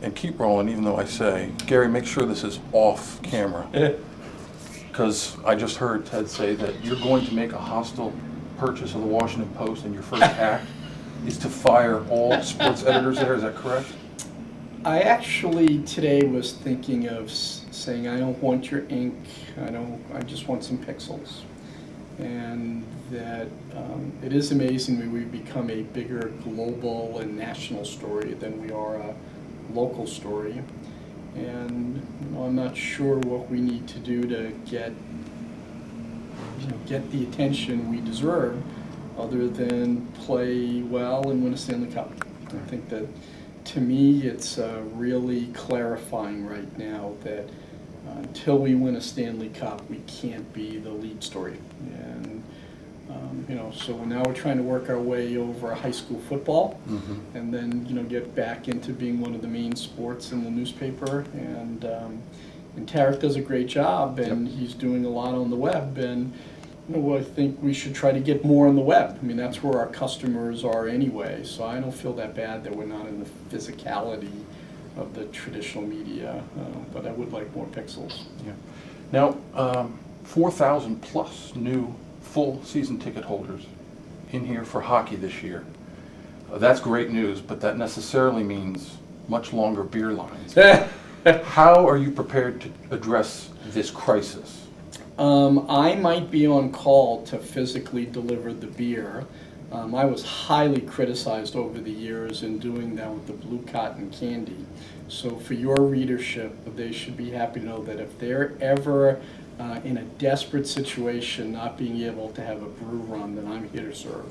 and keep rolling even though I say, Gary, make sure this is off camera. Because I just heard Ted say that you're going to make a hostile purchase of the Washington Post, and your first act is to fire all sports editors there. Is that correct? I actually today was thinking of saying I don't want your ink. I just want some pixels. And that it is amazing that we've become a bigger global and national story than we are a local story. And I'm not sure what we need to do to get the attention we deserve, other than play well and win a Stanley Cup. I think that, to me, it's really clarifying right now that until we win a Stanley Cup, we can't be the lead story. And so now we're trying to work our way over high school football, and then get back into being one of the main sports in the newspaper. And Tarek does a great job, and he's doing a lot on the web. And I think we should try to get more on the web. I mean, that's where our customers are anyway. So I don't feel that bad that we're not in the physicality of the traditional media, but I would like more pixels. Yeah. Now, 4,000 plus new full season ticket holders in here for hockey this year. That's great news, but that necessarily means much longer beer lines. How are you prepared to address this crisis? I might be on call to physically deliver the beer. I was highly criticized over the years in doing that with the blue cotton candy. So for your readership, they should be happy to know that if they're ever in a desperate situation, not being able to have a brew run, then I'm here to serve.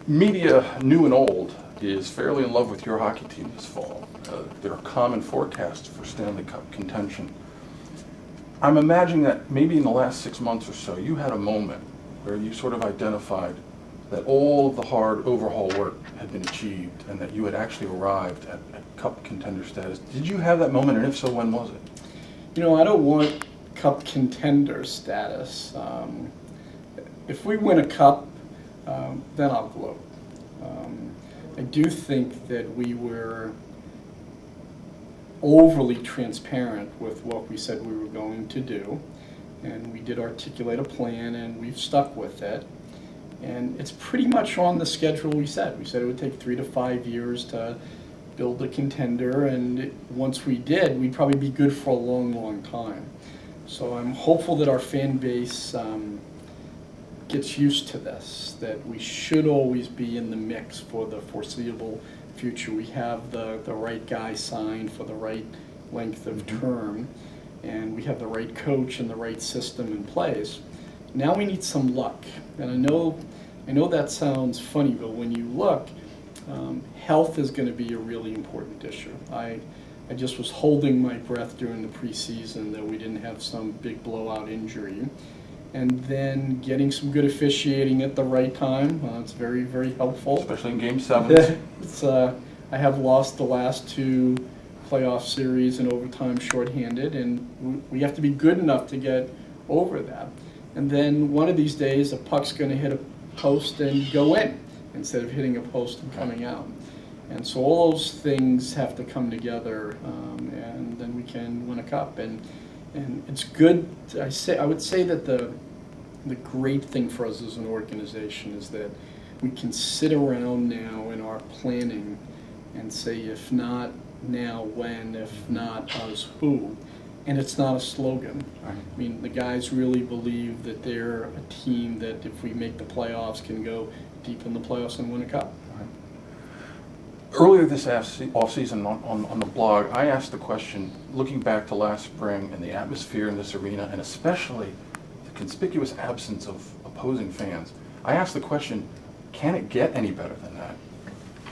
Media, new and old, is fairly in love with your hockey team this fall. There are common forecasts for Stanley Cup contention. I'm imagining that maybe in the last 6 months or so, you had a moment where you sort of identified that all of the hard overhaul work had been achieved and that you had actually arrived at Cup contender status. Did you have that moment, and if so, when was it? I don't want Cup contender status. If we win a Cup, then I'll gloat. I do think that we were overly transparent with what we said we were going to do, and we did articulate a plan, and we've stuck with it. And it's pretty much on the schedule we said. We said it would take 3 to 5 years to build a contender, and once we did, we'd probably be good for a long, long time. So I'm hopeful that our fan base gets used to this, that we should always be in the mix for the foreseeable future. We have the right guy signed for the right length of term, and we have the right coach and the right system in place. Now we need some luck. And I know that sounds funny, but when you look, health is going to be a really important issue. I just was holding my breath during the preseason that we didn't have some big blowout injury. And then getting some good officiating at the right time, it's very, very helpful. Especially in Game 7. I have lost the last 2 playoff series in overtime shorthanded, and we have to be good enough to get over that. And then one of these days, a puck's going to hit a post and go in instead of hitting a post and coming out. And so all those things have to come together, and then we can win a cup. And it's good. I would say that the great thing for us as an organization is that we can sit around now in our planning and say, if not now, when? If not us, who? And it's not a slogan. Right. I mean, the guys really believe that they're a team that, if we make the playoffs, can go deep in the playoffs and win a cup. Right. Earlier this off-season on the blog, I asked the question, looking back to last spring and the atmosphere in this arena, and especially the conspicuous absence of opposing fans, I asked the question, can it get any better than that?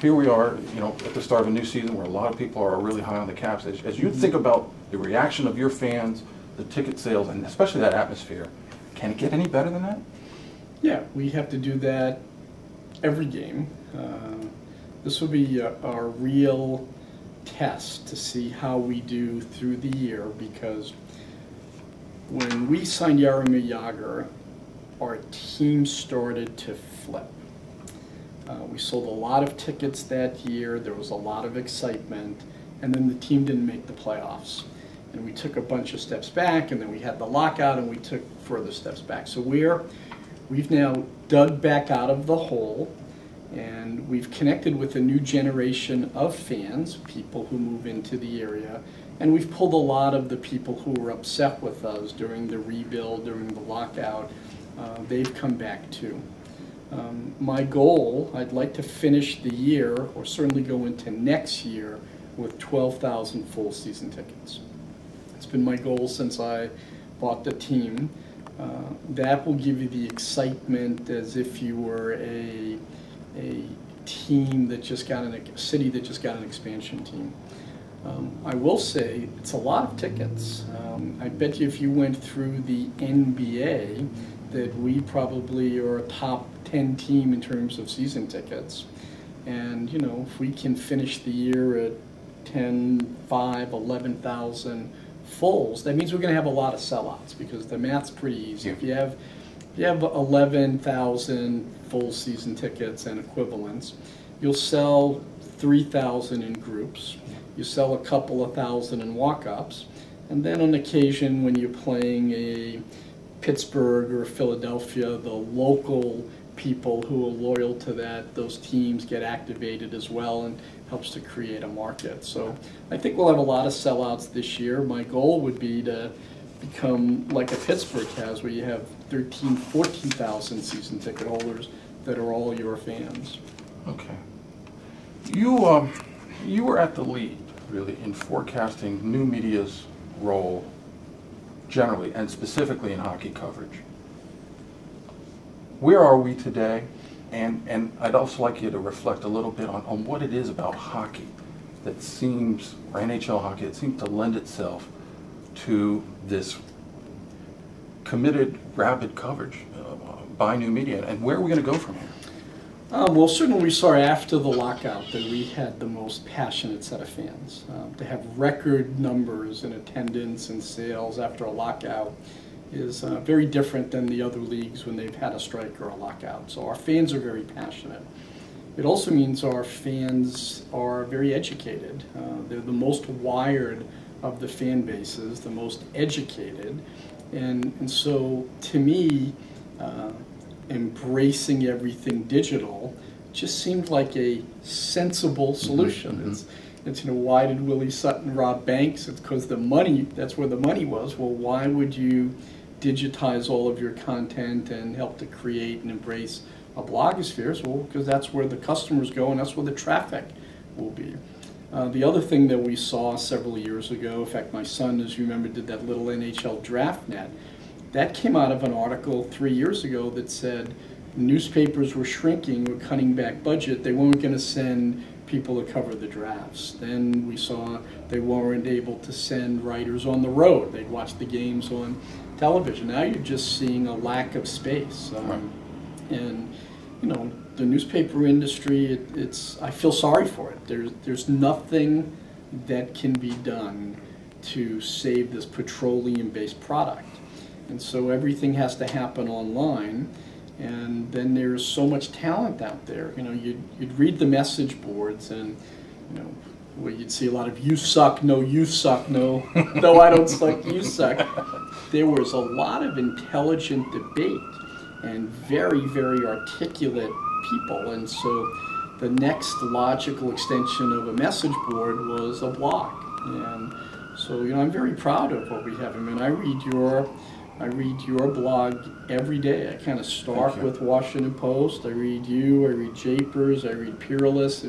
Here we are, at the start of a new season where a lot of people are really high on the Caps. As you think about the reaction of your fans, the ticket sales, and especially that atmosphere, can it get any better than that? Yeah, we have to do that every game. This will be our real test to see how we do through the year, because when we signed Jaromir Jagr, our team started to flip. We sold a lot of tickets that year. There was a lot of excitement, and then the team didn't make the playoffs. And we took a bunch of steps back, and then we had the lockout, and we took further steps back. So we've now dug back out of the hole, and we've connected with a new generation of fans, people who move into the area, and we've pulled a lot of the people who were upset with us during the rebuild, during the lockout. They've come back too. My goal, I'd like to finish the year, or certainly go into next year, with 12,000 full season tickets. It's been my goal since I bought the team. That will give you the excitement as if you were a team that just got a city that just got an expansion team. I will say it's a lot of tickets. I bet you if you went through the NBA that we probably are a top 10 team in terms of season tickets. And you know, if we can finish the year at 10, 5, 11,000 fulls, that means we're going to have a lot of sellouts because the math's pretty easy. Yeah. If you have 11,000 full season tickets and equivalents, you'll sell 3,000 in groups. You sell a couple of thousand in walk-ups, and then on occasion when you're playing a Pittsburgh or Philadelphia, the local people who are loyal to those teams get activated as well, and helps to create a market. So I think we'll have a lot of sellouts this year. My goal would be to become like a Pittsburgh has, where you have 13,000, 14,000 season ticket holders that are all your fans. Okay. You were at the lead, really, in forecasting new media's role generally, and specifically in hockey coverage. Where are we today? And I'd also like you to reflect a little bit on what it is about hockey that seems, or NHL hockey, that seems to lend itself to this committed, rabid coverage by new media, and where are we going to go from here? Well, certainly we saw after the lockout that we had the most passionate set of fans. To have record numbers in attendance and sales after a lockout is very different than the other leagues when they've had a strike or a lockout. So our fans are very passionate. It also means our fans are very educated. They're the most wired of the fan bases, the most educated. And so to me, embracing everything digital just seemed like a sensible solution. Mm-hmm. It's you know, why did Willie Sutton rob banks? It's because the money, that's where the money was. Well, why would you digitize all of your content and help to create and embrace a blogosphere? Well, because that's where the customers go and that's where the traffic will be. The other thing that we saw several years ago, in fact, my son, as you remember, did that little NHL draft net. That came out of an article 3 years ago that said newspapers were shrinking, were cutting back budget. They weren't going to send people to cover the drafts. Then we saw they weren't able to send writers on the road. They'd watch the games on television. Now you're just seeing a lack of space. And, you know, the newspaper industry, I feel sorry for it. There's nothing that can be done to save this petroleum-based product. And so everything has to happen online, and then there's so much talent out there. You know, you'd read the message boards, and you know, where you'd see a lot of "you suck," "no, you suck," "no, no, I don't suck, you suck." There was a lot of intelligent debate and very, very articulate people, and so the next logical extension of a message board was a blog. And so, you know, I'm very proud of what we have. I mean, I read your blog every day. I kind of start with Washington Post. I read you, I read Japers, I read Peerless,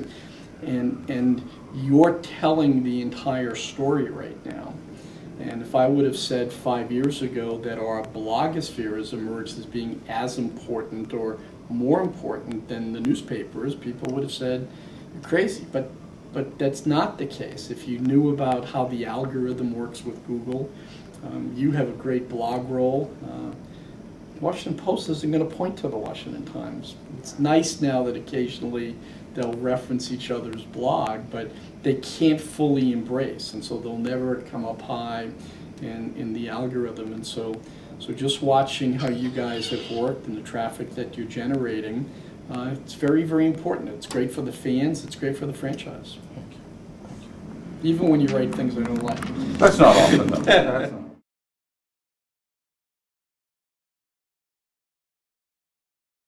and you're telling the entire story right now. And if I would have said 5 years ago that our blogosphere has emerged as being as important or more important than the newspapers, people would have said, you're crazy. But that's not the case. If you knew about how the algorithm works with Google, you have a great blog role. Washington Post isn't going to point to the Washington Times. It's nice now that occasionally they'll reference each other's blog, but they can't fully embrace, and so they'll never come up high in the algorithm. And so just watching how you guys have worked and the traffic that you're generating, It's very, very important. It's great for the fans. It's great for the franchise. Thank you. Even when you write things I don't like. That's not often, though. That's not.